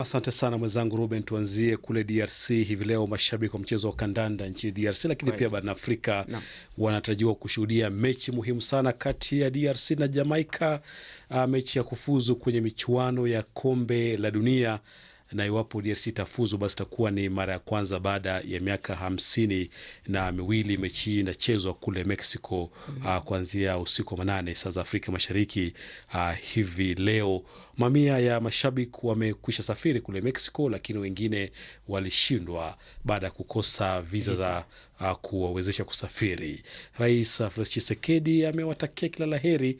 Asante sana mwenzangu Ruben, tuanzie kule DRC hivi leo. Mashabiki wa mchezo wa kandanda nchini DRC lakini pia barani Afrika wanatarajiwa kushuhudia mechi muhimu sana kati ya DRC na Jamaica, mechi ya kufuzu kwenye michuano ya kombe la dunia, na iwapo DRC itafuzu basi itakuwa ni mara ya kwanza baada ya miaka 52 mechi hii inachezwa kule Mexico kuanzia usiku wa manane saa za Afrika Mashariki. Hivi leo mamia ya mashabiki wamekwisha safiri kule Mexico, lakini wengine walishindwa baada ya kukosa visa za kuwawezesha kusafiri. Rais Felix Tshisekedi amewatakia kila laheri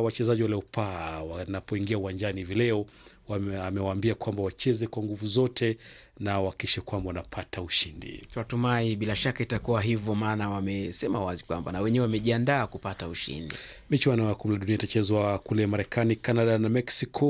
wachezaji wa Leopards wanapoingia uwanjani hivi leo. Amewaambia kwamba wacheze kwa nguvu zote na wakishe kwamba wanapata ushindi. Tunatumai bila shaka itakuwa hivyo, maana wamesema wazi kwamba na wenyewe wamejiandaa kupata ushindi. Michuano ya kombe la dunia itachezwa kule Marekani, Canada na Mexico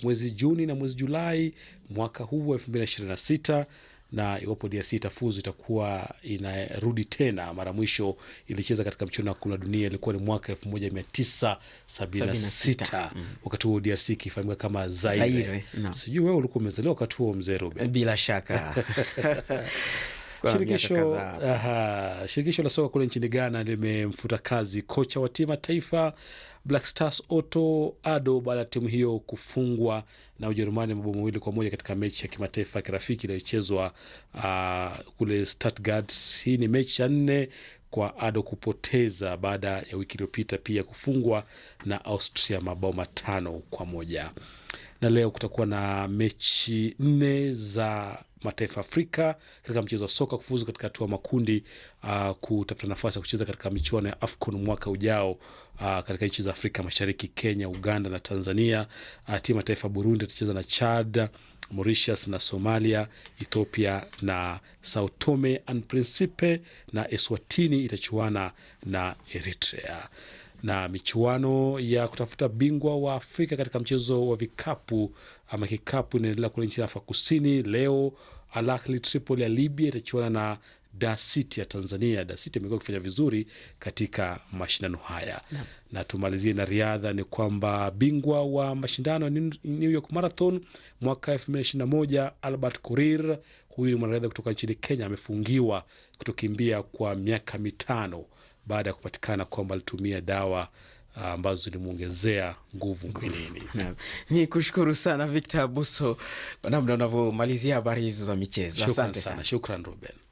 mwezi Juni na mwezi Julai mwaka huu 2026, na iwapo DRC itafuzu itakuwa inarudi tena. Mara mwisho ilicheza katika mchuano wa kombe la dunia ilikuwa ni mwaka 1976. Wakati huo DRC ikifahamika kama Zaire. Sijui wewe ulikuwa umezaliwa wakati huo, mzee Ruben? Bila shaka. Shirikisho la soka kule nchini Ghana limemfuta kazi kocha wa timu ya taifa Black Stars Otto Addo baada ya timu hiyo kufungwa na Ujerumani mabao 2-1 katika mechi ya kimataifa ya kirafiki iliyochezwa kule Stuttgart. Hii ni mechi ya 4 kwa Addo kupoteza baada ya wiki iliyopita pia kufungwa na Austria mabao 5-1. Na leo kutakuwa na mechi 4 za mataifa Afrika katika mchezo wa soka kufuzu katika hatua makundi kutafuta nafasi ya kucheza katika michuano ya AFCON mwaka ujao katika nchi za Afrika Mashariki, Kenya, Uganda na Tanzania. Timu ya taifa Burundi itacheza na Chad, Mauritius na Somalia, Ethiopia na Sao Tome and Principe, na Eswatini itachuana na Eritrea. Na michuano ya kutafuta bingwa wa Afrika katika mchezo wa vikapu ama kikapu inaendelea kule nchini Afrika Kusini. Leo Al Ahly Tripoli ya Libya itachuana na Dar City ya Tanzania. Dar City imekuwa ikifanya vizuri katika mashindano haya. Na tumalizie na riadha, ni kwamba bingwa wa mashindano ya New York Marathon mwaka 2021 Albert Korir, huyu ni mwanariadha kutoka nchini Kenya, amefungiwa kutokimbia kwa miaka 5 baada ya kupatikana kwamba alitumia dawa ambazo zilimwongezea nguvu mwilini. Ni kushukuru sana Victor Abuso kwa namna unavyomalizia habari hizo za michezo. Asante sana. Shukran Ruben.